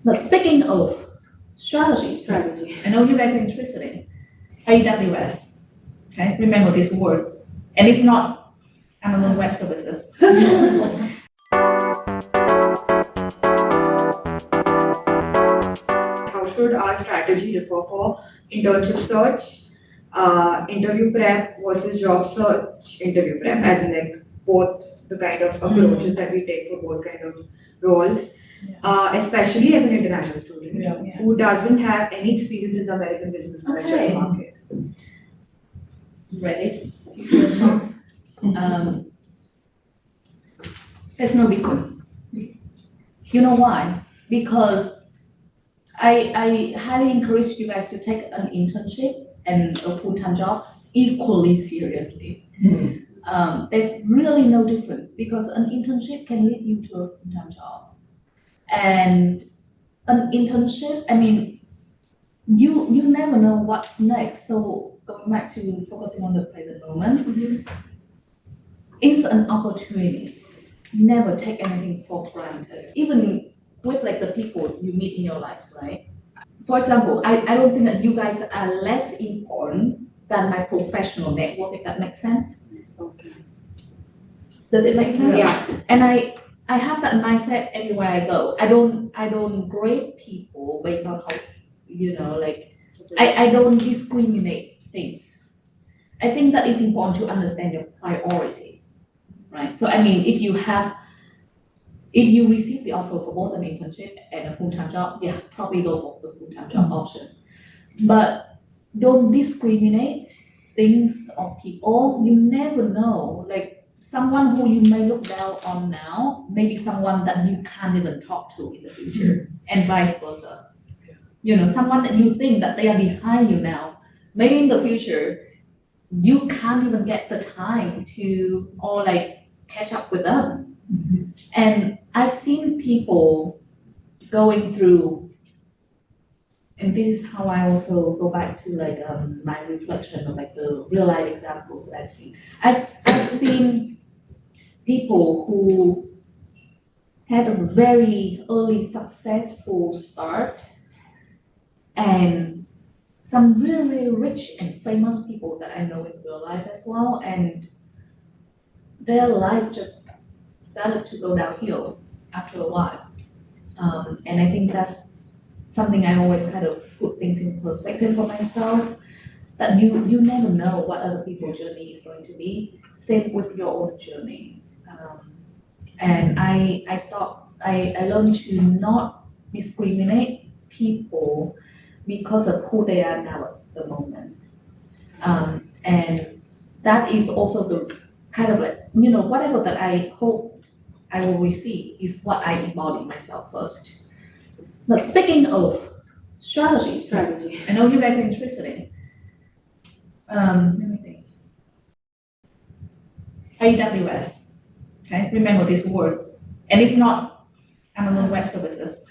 But speaking of strategy, I know you guys are interested in AWS. Okay, remember this word, and it's not Amazon Web Services. How should our strategy differ for internship search, interview prep versus job search, interview prep, as in like both the kind of approaches that we take for both kind of roles, especially as an international student who doesn't have any experience in the American business culture Okay. market. Ready? There's no difference. You know why? Because I highly encourage you guys to take an internship and a full-time job equally seriously. There's really no difference because an internship can lead you to a full-time job. And an internship, I mean, you never know what's next. So going back to focusing on the present moment, it's an opportunity. Never take anything for granted, even with like the people you meet in your life, right? For example, I don't think that you guys are less important than my professional network, if that makes sense. Okay. Does it make sense? Yeah. And I have that mindset everywhere I go. I don't grade people based on how, like I don't discriminate things. I think that is important to understand your priority, right? So I mean, if you receive the offer for both an internship and a full-time job, yeah, probably go for the full-time job option. But don't discriminate things or people. You never know. Like someone who you may look down on now, maybe someone that you can't even talk to in the future, and vice versa. Someone that you think that they are behind you now, maybe in the future, you can't even get the time to or like catch up with them. And I've seen people going through, and this is how I also go back to like my reflection of like the real life examples that I've seen. I've seen people who had a very early successful start, and some really, really rich and famous people that I know in real life as well, and their life just started to go downhill after a while. And I think that's something I always kind of put things in perspective for myself, that you never know what other people's journey is going to be. Same with your own journey. And I learned to not discriminate people because of who they are now at the moment. And that is also the kind of like, whatever that I hope I will receive is what I embody myself first. But speaking of strategy, I know you guys are interested in. Let me think. AWS. Okay, remember this word, and it's not Amazon Web Services.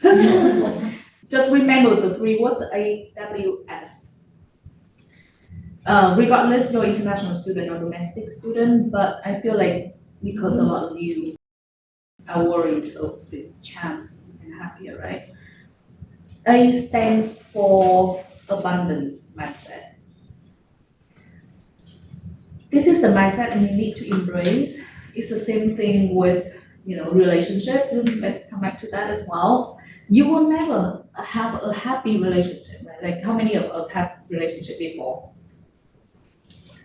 Just remember the three words AWS. Regardless you're international student or domestic student, but I feel like because a lot of you are worried of the chance you can have here, right? A stands for abundance mindset. This is the mindset and you need to embrace. It's the same thing with relationship. Let's come back to that as well. You will never have a happy relationship, right? Like how many of us have relationship before?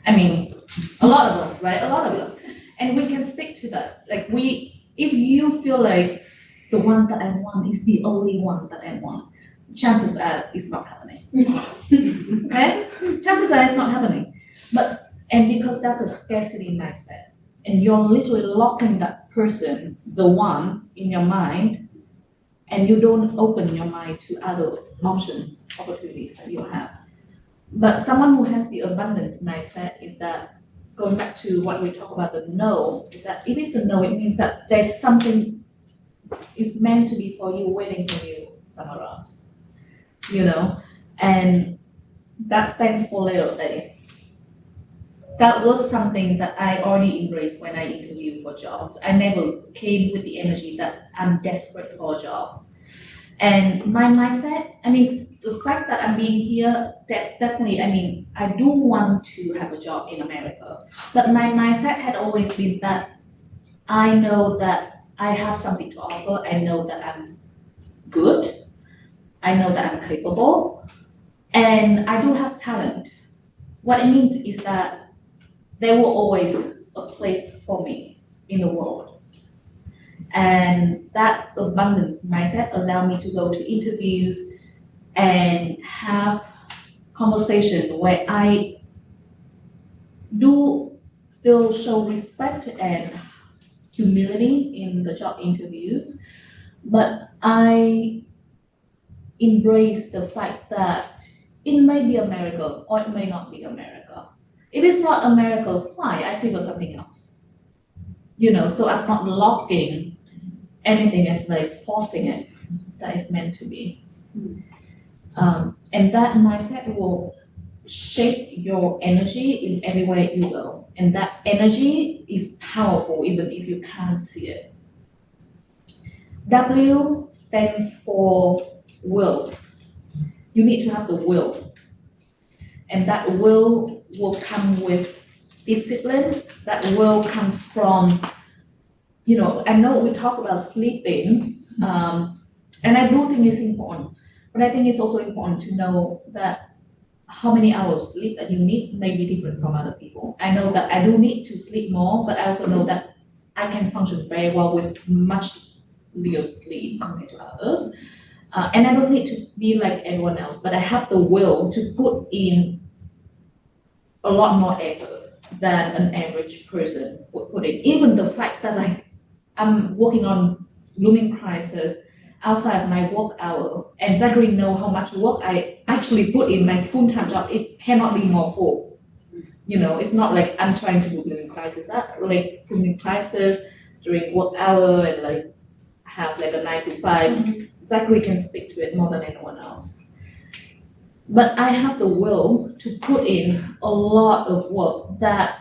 I mean, a lot of us, right? A lot of us. And we can speak to that. Like if you feel like the one that I want is the only one that I want, chances are it's not happening. Okay? Chances are it's not happening. And because that's a scarcity mindset, and you're literally locking that person, the one, in your mind, and you don't open your mind to other options, opportunities that you have. But someone who has the abundance mindset is that, going back to what we talk about the no, is that if it's a no, it means that there's something is meant to be for you, waiting for you somewhere else. And that stands for little A. That was something that I already embraced when I interviewed for jobs. I never came with the energy that I'm desperate for a job. And my mindset, I mean, the fact that I'm being here, definitely, I mean, I do want to have a job in America. But my mindset had always been that I know that I have something to offer. I know that I'm good. I know that I'm capable. And I do have talent. What it means is that there will always a place for me in the world. And that abundance mindset allowed me to go to interviews and have conversation where I do still show respect and humility in the job interviews, but I embrace the fact that it may be America or it may not be America. If it's not America, fine, I figure something else. So I'm not locking anything as like forcing it that is meant to be. And that mindset will shape your energy in everywhere you go. And that energy is powerful even if you can't see it. W stands for will. You need to have the will. And that will come with discipline. That will comes from, I know we talk about sleeping, and I do think it's important. But I think it's also important to know that how many hours sleep that you need may be different from other people. I know that I do need to sleep more, but I also know that I can function very well with much little sleep compared to others. And I don't need to be like everyone else, but I have the will to put in a lot more effort than an average person would put in. Even the fact that I'm working on looming crisis outside of my work hour and exactly know how much work I actually put in my full-time job, it cannot be more full. It's not like I'm trying to do looming crisis. Like looming crisis during work hour and have a 9 to 5. Zachary can speak to it more than anyone else. But I have the will to put in a lot of work that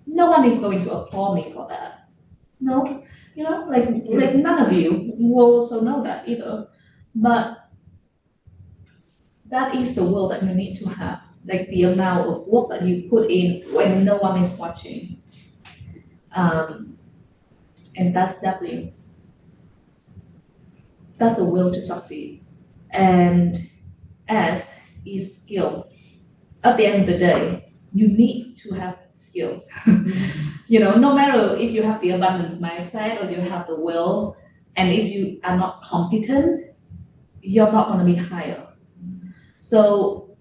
no one is going to applaud me for that. No, like none of you will also know that either. But that is the will that you need to have, like the amount of work that you put in when no one is watching. And that's W. That's the will to succeed. And S is skill. At the end of the day, you need to have skills. No matter if you have the abundance mindset or you have the will, and if you are not competent, you're not going to be higher. So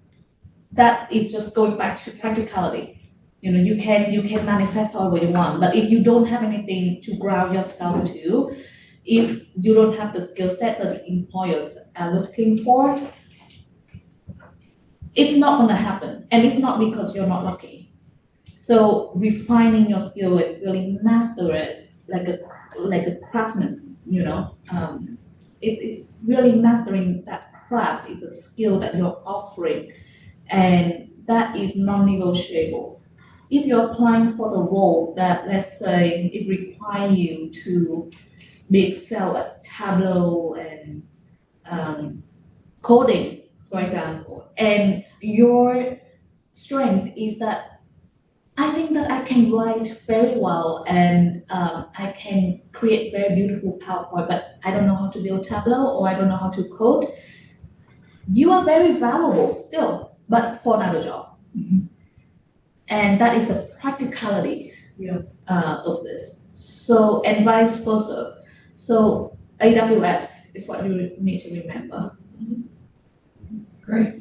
that is just going back to practicality. You can manifest however you want, but if you don't have anything to ground yourself to, if you don't have the skill set that the employers are looking for, it's not going to happen. And it's not because you're not lucky. So refining your skill, really master it like a craftsman, it's really mastering that craft, it's a skill that you're offering, and that is non-negotiable. If you're applying for the role that, let's say, it requires you to be excel at Tableau and coding, for example, and your strength is that I think that I can write very well and I can create very beautiful PowerPoint, but I don't know how to build Tableau or I don't know how to code. You are very valuable still, but for another job. And that is the practicality of this. So, and vice versa. So AWS is what you need to remember. Great.